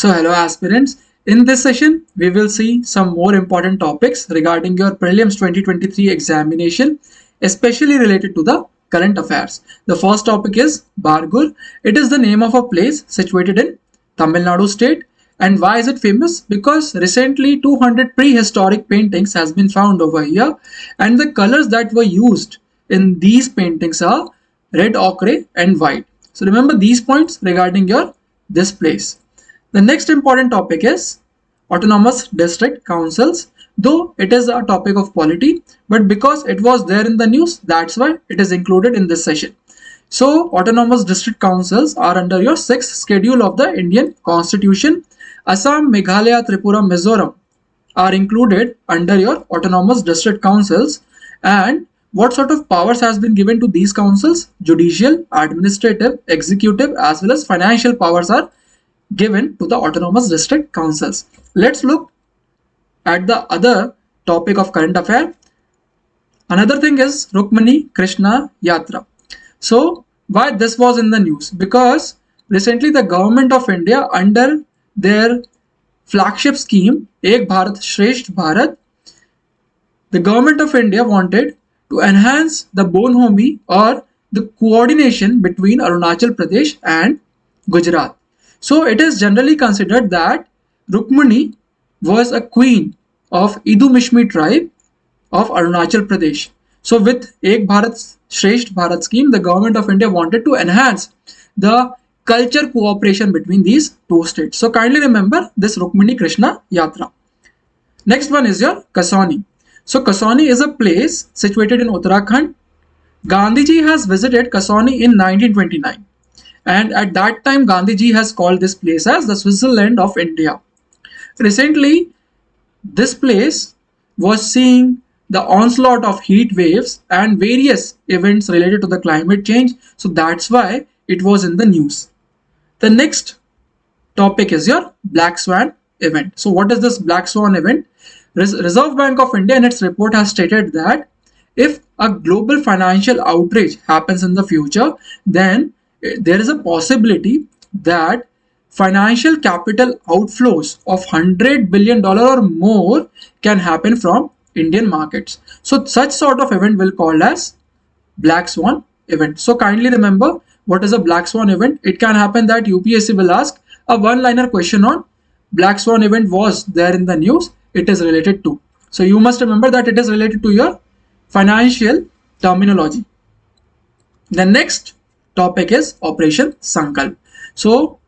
So hello aspirants, in this session we will see some more important topics regarding your prelims 2023 examination, especially related to the current affairs. The first topic is Bargur. It is the name of a place situated in Tamil Nadu state. And why is it famous? Because recently 200 prehistoric paintings has been found over here, and the colors that were used in these paintings are red ochre and white. So remember these points regarding your this place. The next important topic is autonomous district councils. Though it is a topic of polity, but because it was there in the news, that's why it is included in this session. So autonomous district councils are under your 6th schedule of the Indian Constitution. Assam, Meghalaya, Tripura, Mizoram are included under your autonomous district councils. And what sort of powers has been given to these councils? Judicial, administrative, executive as well as financial powers are given to the autonomous district councils. Let's look at the other topic of current affair. Another thing is Rukmani Krishna Yatra. So why this was in the news? Because recently the government of India, under their flagship scheme Ek Bharat Shresth Bharat, the government of India wanted to enhance the bonhomie or the coordination between Arunachal Pradesh and Gujarat. So it is generally considered that Rukmani was a queen of Idumishmi tribe of Arunachal Pradesh. So with Ek Bharat Shresth Bharat scheme, the government of India wanted to enhance the culture cooperation between these two states. So kindly remember this Rukmani Krishna Yatra. Next one is your Kasauni. So Kasauni is a place situated in Uttarakhand. Gandhiji has visited Kasauni in 1929. And at that time, Gandhiji has called this place as the Switzerland of India. Recently, this place was seeing the onslaught of heat waves and various events related to the climate change. So that's why it was in the news. The next topic is your Black Swan event. So what is this Black Swan event? Reserve Bank of India in its report has stated that if a global financial outrage happens in the future, then there is a possibility that financial capital outflows of $100 billion or more can happen from Indian markets. So such sort of event will called as Black Swan event. So kindly remember what is a Black Swan event. It can happen that UPSC will ask a one-liner question on Black Swan event was there in the news. It is related to. So you must remember that it is related to your financial terminology. The next topic is Operation Sankalp. So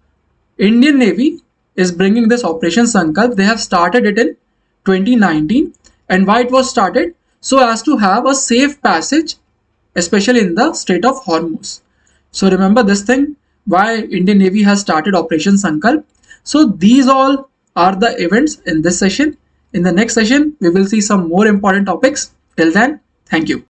Indian Navy is bringing this Operation Sankalp. They have started it in 2019. And why it was started? So as to have a safe passage, especially in the Strait of Hormuz. So remember this thing, why Indian Navy has started Operation Sankalp. So these all are the events in this session. In the next session, we will see some more important topics. Till then, thank you.